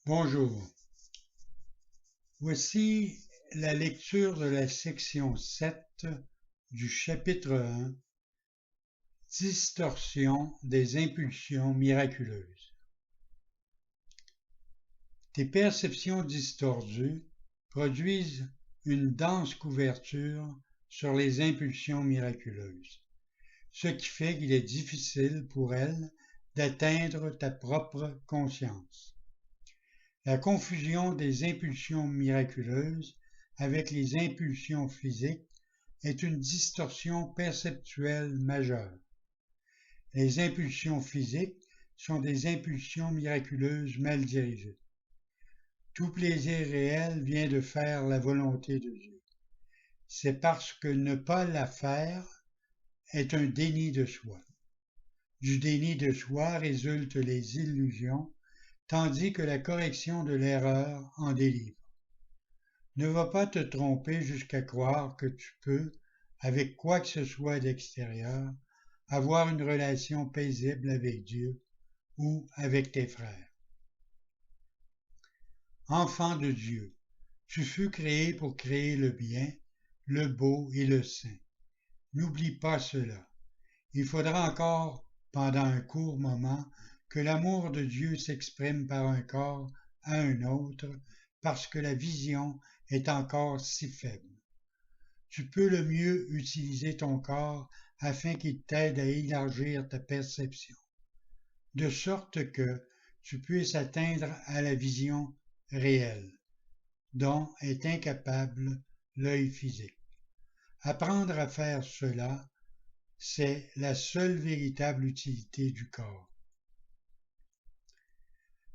Bonjour, voici la lecture de la section 7 du chapitre 1, Distorsion des impulsions miraculeuses. Tes perceptions distordues produisent une dense couverture sur les impulsions miraculeuses, ce qui fait qu'il est difficile pour elles d'atteindre ta propre conscience. La confusion des impulsions miraculeuses avec les impulsions physiques est une distorsion perceptuelle majeure. Les impulsions physiques sont des impulsions miraculeuses mal dirigées. Tout plaisir réel vient de faire la volonté de Dieu. C'est parce que ne pas la faire est un déni de soi. Du déni de soi résultent les illusions, tandis que la correction de l'erreur en délivre. Ne va pas te tromper jusqu'à croire que tu peux, avec quoi que ce soit d'extérieur, avoir une relation paisible avec Dieu ou avec tes frères. Enfant de Dieu, tu fus créé pour créer le bien, le beau et le saint. N'oublie pas cela. Il faudra encore, pendant un court moment, que l'amour de Dieu s'exprime par un corps à un autre, parce que la vision est encore si faible. Tu peux le mieux utiliser ton corps afin qu'il t'aide à élargir ta perception, de sorte que tu puisses atteindre à la vision réelle, dont est incapable l'œil physique. Apprendre à faire cela, c'est la seule véritable utilité du corps.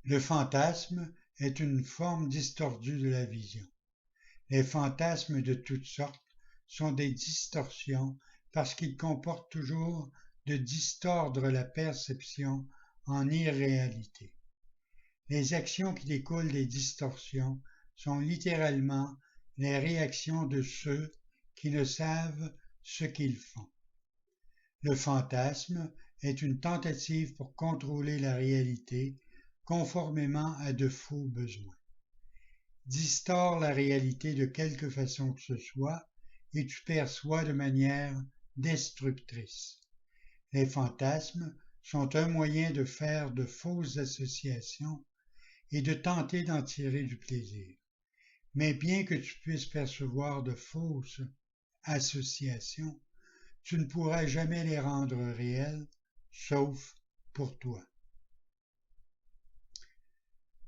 Le fantasme est une forme distordue de la vision. Les fantasmes de toutes sortes sont des distorsions parce qu'ils comportent toujours de distordre la perception en irréalité. Les actions qui découlent des distorsions sont littéralement les réactions de ceux qui ne savent ce qu'ils font. Le fantasme est une tentative pour contrôler la réalité conformément à de faux besoins. Distord la réalité de quelque façon que ce soit et tu perçois de manière destructrice. Les fantasmes sont un moyen de faire de fausses associations et de tenter d'en tirer du plaisir. Mais bien que tu puisses percevoir de fausses associations, tu ne pourras jamais les rendre réelles, sauf pour toi.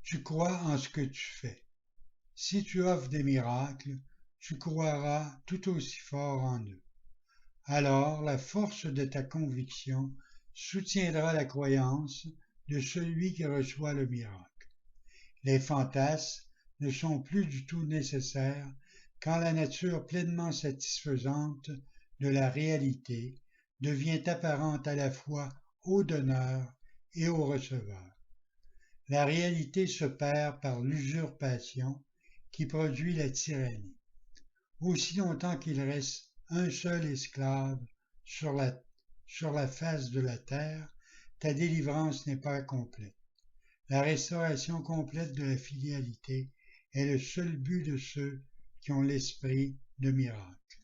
Tu crois en ce que tu fais. Si tu offres des miracles, tu croiras tout aussi fort en eux. Alors la force de ta conviction soutiendra la croyance de celui qui reçoit le miracle. Les fantasmes ne sont plus du tout nécessaires quand la nature pleinement satisfaisante de la réalité devient apparente à la fois au donneur et au receveur. La réalité se perd par l'usurpation qui produit la tyrannie. Aussi longtemps qu'il reste un seul esclave sur la face de la terre, ta délivrance n'est pas complète. La restauration complète de la fidélité est le seul but de ceux qui ont l'esprit de miracle.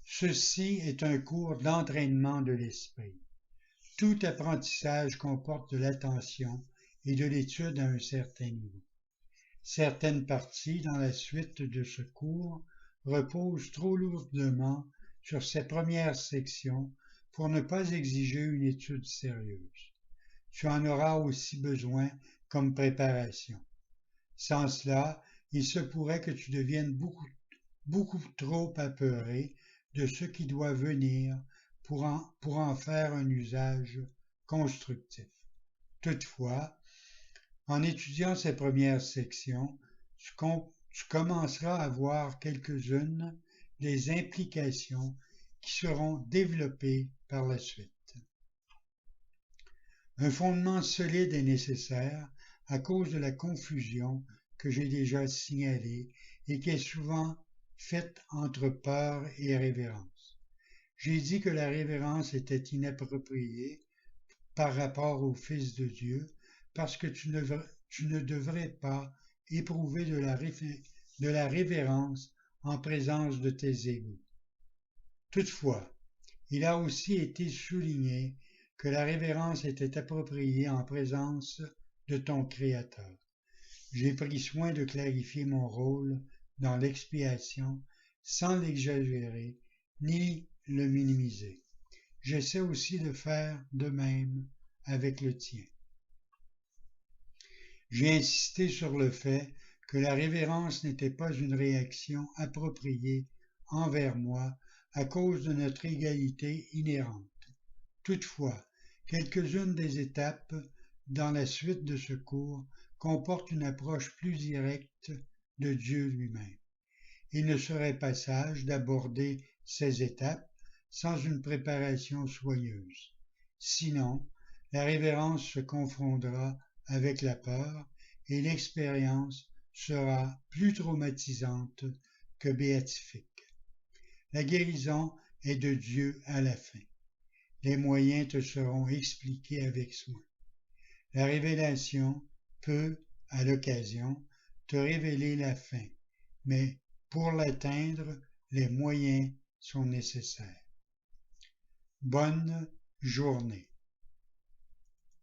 Ceci est un cours d'entraînement de l'esprit. Tout apprentissage comporte de l'attention et de l'étude à un certain niveau. Certaines parties dans la suite de ce cours reposent trop lourdement sur ces premières sections pour ne pas exiger une étude sérieuse. Tu en auras aussi besoin comme préparation. Sans cela, il se pourrait que tu deviennes beaucoup trop apeuré de ce qui doit venir pour en faire un usage constructif. Toutefois, en étudiant ces premières sections, tu commenceras à voir quelques-unes des implications qui seront développées par la suite. Un fondement solide est nécessaire à cause de la confusion que j'ai déjà signalée et qui est souvent faite entre peur et révérence. J'ai dit que la révérence était inappropriée par rapport au Fils de Dieu parce que tu ne devrais pas éprouver de la révérence en présence de tes égaux. Toutefois, il a aussi été souligné que la révérence était appropriée en présence de ton Créateur. J'ai pris soin de clarifier mon rôle dans l'expiation sans l'exagérer ni le minimiser. J'essaie aussi de faire de même avec le tien. J'ai insisté sur le fait que la révérence n'était pas une réaction appropriée envers moi à cause de notre égalité inhérente. Toutefois, quelques-unes des étapes dans la suite de ce cours comportent une approche plus directe de Dieu lui-même. Il ne serait pas sage d'aborder ces étapes sans une préparation soigneuse. Sinon, la révérence se confondra avec la peur et l'expérience sera plus traumatisante que béatifique. La guérison est de Dieu à la fin. Les moyens te seront expliqués avec soin. La révélation peut, à l'occasion, te révéler la fin, mais pour l'atteindre, les moyens sont nécessaires. Bonne journée.